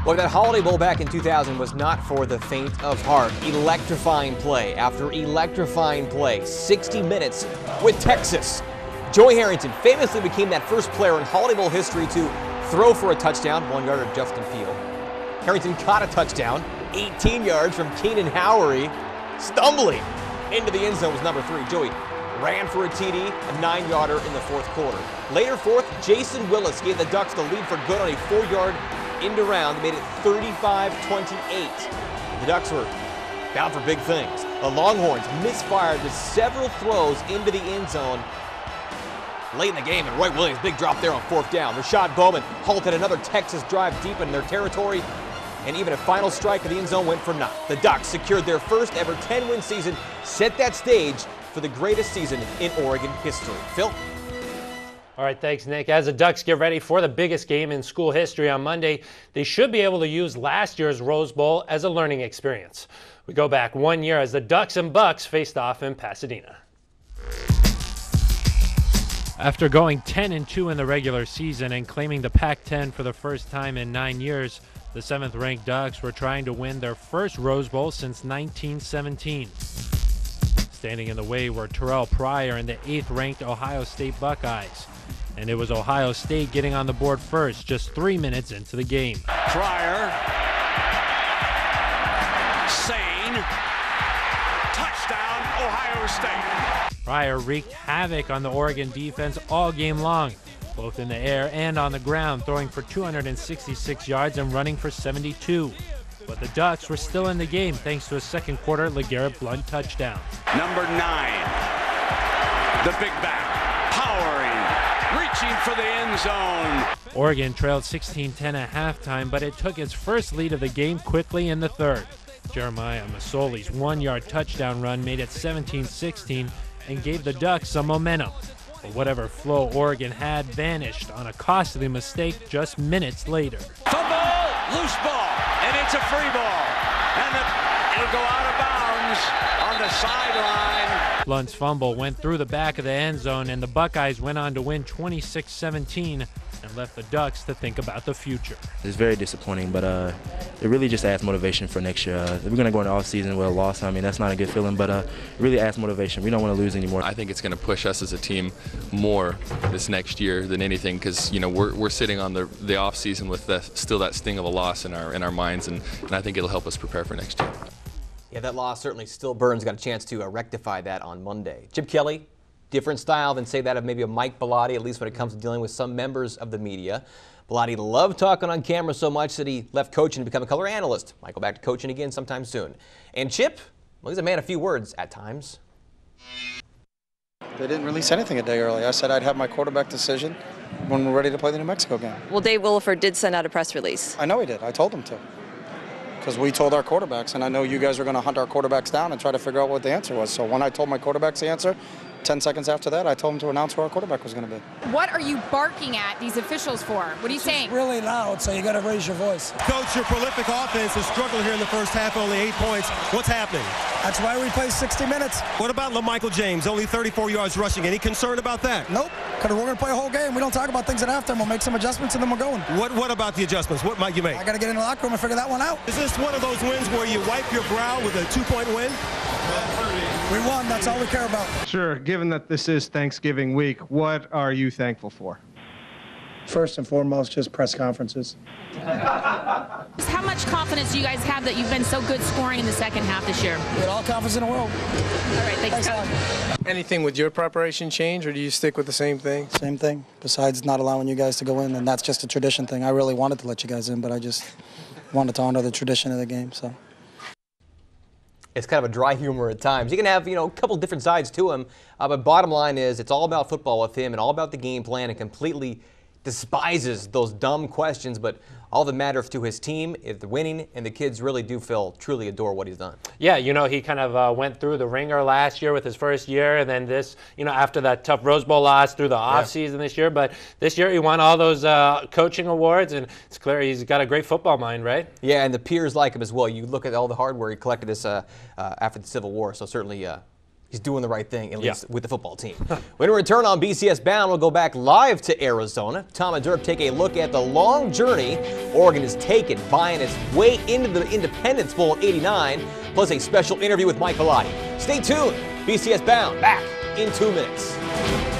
Well, that Holiday Bowl back in 2000 was not for the faint of heart. Electrifying play after electrifying play. 60 minutes with Texas. Joey Harrington famously became that first player in Holiday Bowl history to throw for a touchdown, 1 yard of Justin Field. Harrington caught a touchdown, 18 yards from Keenan Howery. Stumbling into the end zone was number 3. Joey ran for a TD, a 9-yarder in the fourth quarter. Later fourth, Jason Willis gave the Ducks the lead for good on a 4-yard end around. They made it 35-28. The Ducks were bound for big things. The Longhorns misfired with several throws into the end zone late in the game, and Roy Williams, big drop there on 4th down. Rashad Bowman halted another Texas drive deep in their territory, and even a final strike of the end zone went for naught. The Ducks secured their first ever 10-win season, set that stage for the greatest season in Oregon history. Phil? All right, thanks, Nick. As the Ducks get ready for the biggest game in school history on Monday, they should be able to use last year's Rose Bowl as a learning experience. We go back 1 year as the Ducks and Bucks faced off in Pasadena. After going 10-2 in the regular season and claiming the Pac-10 for the first time in 9 years, the 7th-ranked Ducks were trying to win their first Rose Bowl since 1917. Standing in the way were Terrell Pryor and the 8th-ranked Ohio State Buckeyes. And it was Ohio State getting on the board first, just 3 minutes into the game. Pryor, Sane, touchdown, Ohio State. Pryor wreaked havoc on the Oregon defense all game long, both in the air and on the ground, throwing for 266 yards and running for 72. But the Ducks were still in the game thanks to a second quarter LeGarrette Blount touchdown. Number 9, the big back, powering, reaching for the end zone. Oregon trailed 16-10 at halftime, but it took its first lead of the game quickly in the third. Jeremiah Masoli's 1-yard touchdown run made it 17-16 and gave the Ducks some momentum. But whatever flow Oregon had vanished on a costly mistake just minutes later. Fumble, loose ball, and it's a free ball. And it'll go out of bounds on the sideline. Blount's fumble went through the back of the end zone, and the Buckeyes went on to win 26-17 and left the Ducks to think about the future. It's very disappointing, but it really just adds motivation for next year. We're going to go into the offseason with a loss. I mean, that's not a good feeling, but it really adds motivation. We don't want to lose anymore. I think it's going to push us as a team more this next year than anything, because we're sitting on the offseason with still that sting of a loss in our minds, and I think it'll help us prepare for next year. Yeah, that loss certainly still burns. Got a chance to rectify that on Monday. Chip Kelly, different style than, say, that of maybe a Mike Bellotti, at least when it comes to dealing with some members of the media. Bellotti loved talking on camera so much that he left coaching to become a color analyst. Might go back to coaching again sometime soon. And Chip, well, he's a man of few words at times. They didn't release anything a day early. I said I'd have my quarterback decision when we're ready to play the New Mexico game. Well, Dave Williford did send out a press release. I know he did. I told him to. Because we told our quarterbacks, and I know you guys are going to hunt our quarterbacks down and try to figure out what the answer was. So when I told my quarterbacks the answer, 10 seconds after that, I told them to announce who our quarterback was going to be. What are you barking at these officials for? What are you saying? It's really loud, so you got to raise your voice. Coach, your prolific offense is struggling here in the first half, only 8 points. What's happening? That's why we play 60 minutes. What about LaMichael James, only 34 yards rushing? Any concern about that? Nope, because we're going to play a whole game. We don't talk about things at halftime. We'll make some adjustments, and then we're going. What about the adjustments? What might you make? I got to get in the locker room and figure that one out. Is this one of those wins where you wipe your brow with a 2-point win? We won. That's all we care about. Sure. Given that this is Thanksgiving week, what are you thankful for? First and foremost, just press conferences. How much confidence do you guys have that you've been so good scoring in the second half this year? We got all confidence in the world. All right, thanks, Coach. Anything with your preparation change, or do you stick with the same thing? Same thing, besides not allowing you guys to go in, and that's just a tradition thing. I really wanted to let you guys in, but I just wanted to honor the tradition of the game, so. It's kind of a dry humor at times. You can have, a couple different sides to him, but bottom line is it's all about football with him and all about the game plan, and completely despises those dumb questions, but all that matters to his team is the winning, and the kids really do truly adore what he's done. Yeah, he kind of went through the ringer last year with his first year, and then this, after that tough Rose Bowl loss through the offseason this year. But this year he won all those coaching awards, and it's clear he's got a great football mind, right? Yeah, and the peers like him as well. You look at all the hardware he collected this after the Civil War, so certainly he's doing the right thing, at least with the football team. When we return on BCS Bound, we'll go back live to Arizona. Tom and Dirk take a look at the long journey Oregon has taken, buying its way into the Independence Bowl in '89, plus a special interview with Mike Velotti. Stay tuned. BCS Bound, back in 2 minutes.